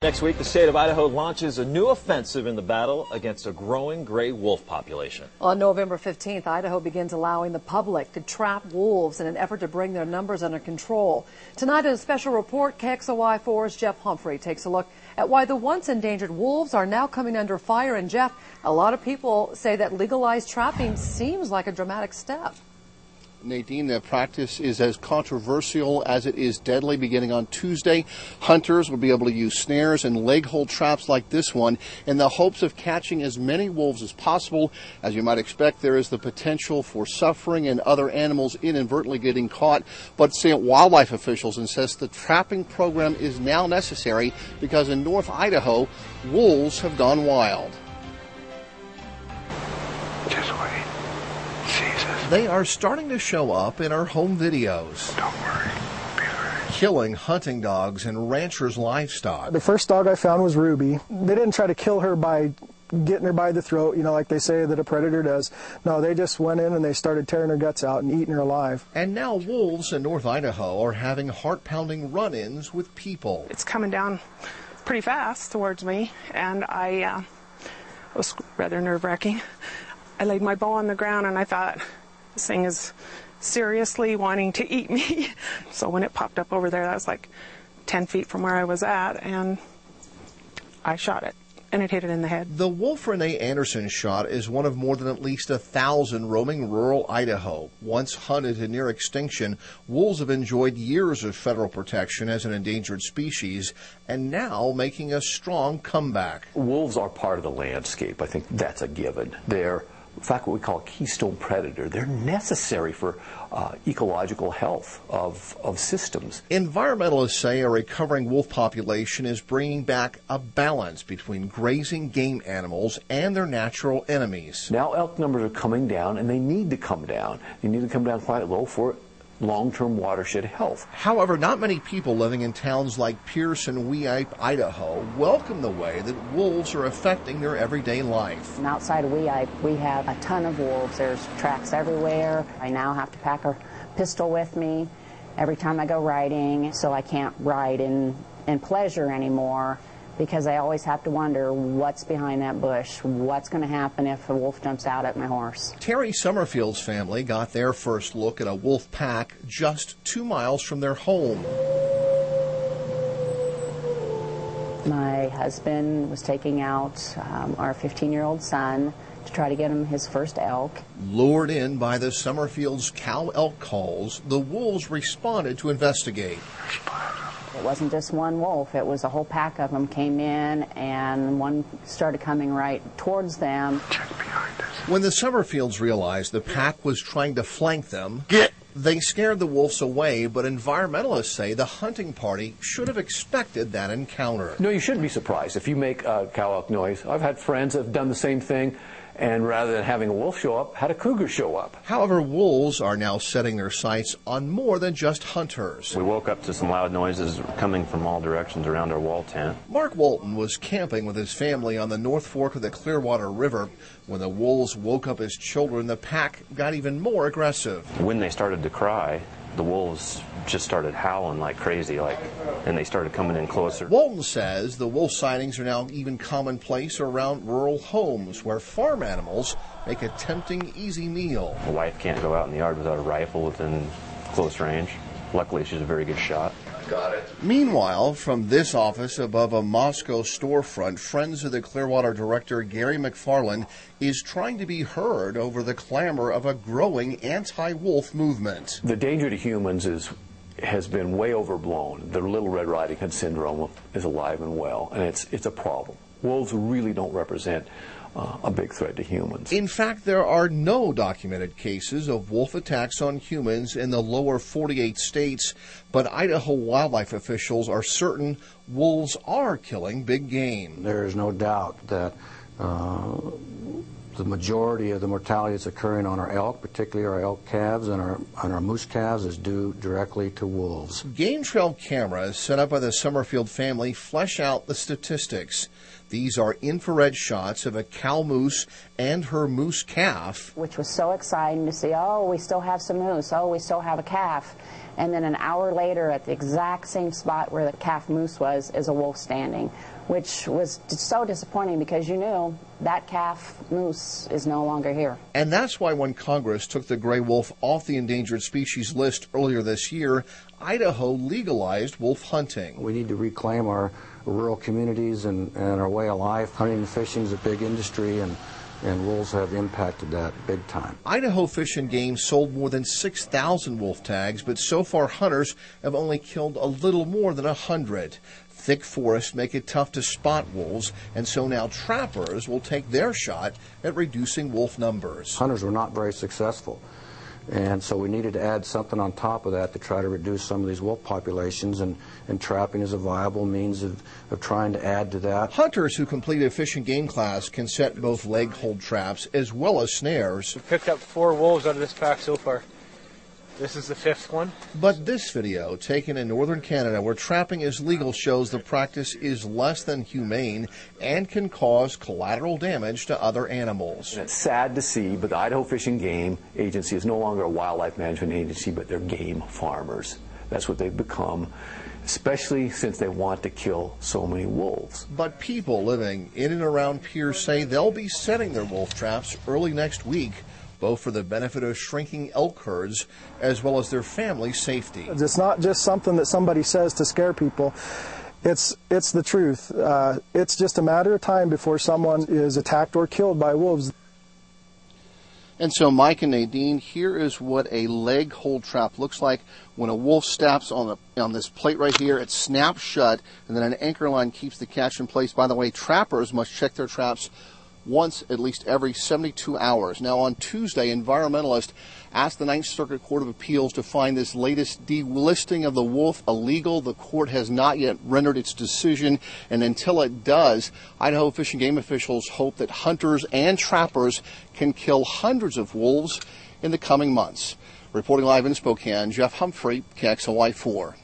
Next week, the state of Idaho launches a new offensive in the battle against a growing gray wolf population. On November 15th, Idaho begins allowing the public to trap wolves in an effort to bring their numbers under control. Tonight, in a special report, KXLY4's Jeff Humphrey takes a look at why the once endangered wolves are now coming under fire. And Jeff, a lot of people say that legalized trapping seems like a dramatic step. Nadine, the practice is as controversial as it is deadly. Beginning on Tuesday, hunters will be able to use snares and leg hold traps like this one in the hopes of catching as many wolves as possible. As you might expect, there is the potential for suffering and other animals inadvertently getting caught. But state wildlife officials insist the trapping program is now necessary because in North Idaho, wolves have gone wild. Just wait. They are starting to show up in our home videos. Don't worry. Be ready. Killing hunting dogs and ranchers' livestock. The first dog I found was Ruby. They didn't try to kill her by getting her by the throat, like they say that a predator does. No, they just went in and they started tearing her guts out and eating her alive. And now wolves in North Idaho are having heart-pounding run-ins with people. It's coming down pretty fast towards me, and it was rather nerve-wracking. I laid my bow on the ground and I thought, this thing is seriously wanting to eat me. So when it popped up over there, that was like 10 feet from where I was at, and I shot it, and it hit it in the head. The wolf Renee Anderson shot is one of more than at least 1,000 roaming rural Idaho. Once hunted to near extinction, wolves have enjoyed years of federal protection as an endangered species, and now making a strong comeback. Wolves are part of the landscape. I think that's a given. They're in fact, what we call a keystone predator. They're necessary for ecological health of systems. Environmentalists say a recovering wolf population is bringing back a balance between grazing game animals and their natural enemies. Now elk numbers are coming down, and they need to come down. They need to come down quite low for long-term watershed health. However, not many people living in towns like Pierce and Weippe, Idaho, welcome the way that wolves are affecting their everyday life. And outside of Weippe, we have a ton of wolves. There's tracks everywhere. I now have to pack a pistol with me every time I go riding, so I can't ride in pleasure anymore, because I always have to wonder what's behind that bush, what's going to happen if a wolf jumps out at my horse. Terry Summerfield's family got their first look at a wolf pack just 2 miles from their home. My husband was taking out our 15-year-old son to try to get him his first elk. Lured in by the Summerfield's cow elk calls, the wolves responded to investigate. It wasn't just one wolf, it was a whole pack of them came in, and one started coming right towards them. Check behind us. When the Summerfields realized the pack was trying to flank them, they scared the wolves away, but environmentalists say the hunting party should have expected that encounter. No, you shouldn't be surprised if you make a cow elk noise. I've had friends that have done the same thing, and rather than having a wolf show up, had a cougar show up. However, wolves are now setting their sights on more than just hunters. We woke up to some loud noises coming from all directions around our wall tent. Mark Walton was camping with his family on the North Fork of the Clearwater River. When the wolves woke up his children, the pack got even more aggressive. When they started to cry, the wolves just started howling like crazy, and they started coming in closer. Walton says the wolf sightings are now even commonplace around rural homes where farm animals make a tempting, easy meal. My wife can't go out in the yard without a rifle within close range. Luckily, she's a very good shot. Got it. Meanwhile, from this office above a Moscow storefront, Friends of the Clearwater director Gary McFarland is trying to be heard over the clamor of a growing anti-wolf movement. The danger to humans has been way overblown. The Little Red Riding Hood syndrome is alive and well, and it's a problem. Wolves really don't represent a big threat to humans. In fact, there are no documented cases of wolf attacks on humans in the lower 48 states, but Idaho wildlife officials are certain wolves are killing big game. There is no doubt that the majority of the mortality that's occurring on our elk, particularly our elk calves and our moose calves, is due directly to wolves. Game trail cameras set up by the Summerfield family flesh out the statistics. These are infrared shots of a cow moose and her moose calf. Which was so exciting to see, oh, we still have some moose, oh, we still have a calf. And then an hour later, at the exact same spot where the calf moose was, is a wolf standing, which was so disappointing because you knew that calf moose is no longer here. And that's why when Congress took the gray wolf off the endangered species list earlier this year, Idaho legalized wolf hunting. We need to reclaim our rural communities and our way of life. Hunting and fishing is a big industry, and wolves have impacted that big time. Idaho Fish and Game sold more than 6,000 wolf tags, but so far hunters have only killed a little more than 100. Thick forests make it tough to spot wolves, and so now trappers will take their shot at reducing wolf numbers. Hunters were not very successful, and so we needed to add something on top of that to try to reduce some of these wolf populations, and trapping is a viable means of trying to add to that. Hunters who complete a fish and game class can set both leg hold traps as well as snares. We've picked up 4 wolves out of this pack so far. This is the 5th one. But this video, taken in northern Canada where trapping is legal, shows the practice is less than humane and can cause collateral damage to other animals. And it's sad to see, but the Idaho Fish and Game Agency is no longer a wildlife management agency, but they're game farmers. That's what they've become, especially since they want to kill so many wolves. But people living in and around Pierce say they'll be setting their wolf traps early next week, both for the benefit of shrinking elk herds as well as their family safety. It's not just something that somebody says to scare people. It's the truth. It's just a matter of time before someone is attacked or killed by wolves. And so, Mike and Nadine, here is what a leg hold trap looks like. When a wolf snaps on this plate right here, it snaps shut, and then an anchor line keeps the catch in place. By the way, trappers must check their traps once at least every 72 hours. Now, on Tuesday, environmentalists asked the Ninth Circuit Court of Appeals to find this latest delisting of the wolf illegal. The court has not yet rendered its decision, and until it does, Idaho Fish and Game officials hope that hunters and trappers can kill hundreds of wolves in the coming months. Reporting live in Spokane, Jeff Humphrey, KXLY4.